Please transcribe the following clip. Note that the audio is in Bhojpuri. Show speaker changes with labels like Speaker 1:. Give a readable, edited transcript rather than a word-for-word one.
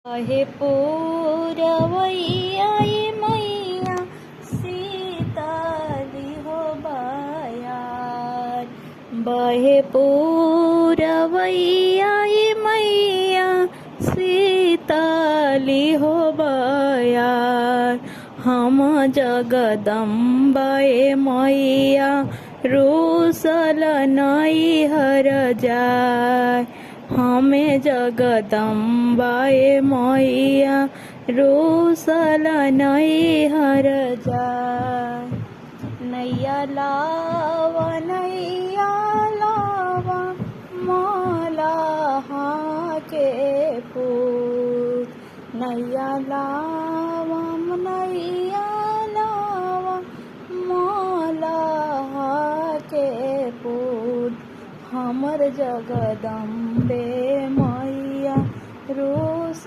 Speaker 1: बहे पूरवैया ये मैया सीताली हो बायार। बहे पूरवैया ये मैया सीताली हो बायार। हम जगदम्बा ये मैया रूसल नई हर जाय। हमें जगदम्बा ये मैया रूसल नई हर जाय। नैया लावा माला के पूत। नैया लावा माला के पूत। हमर जगदम्बे मैया रूस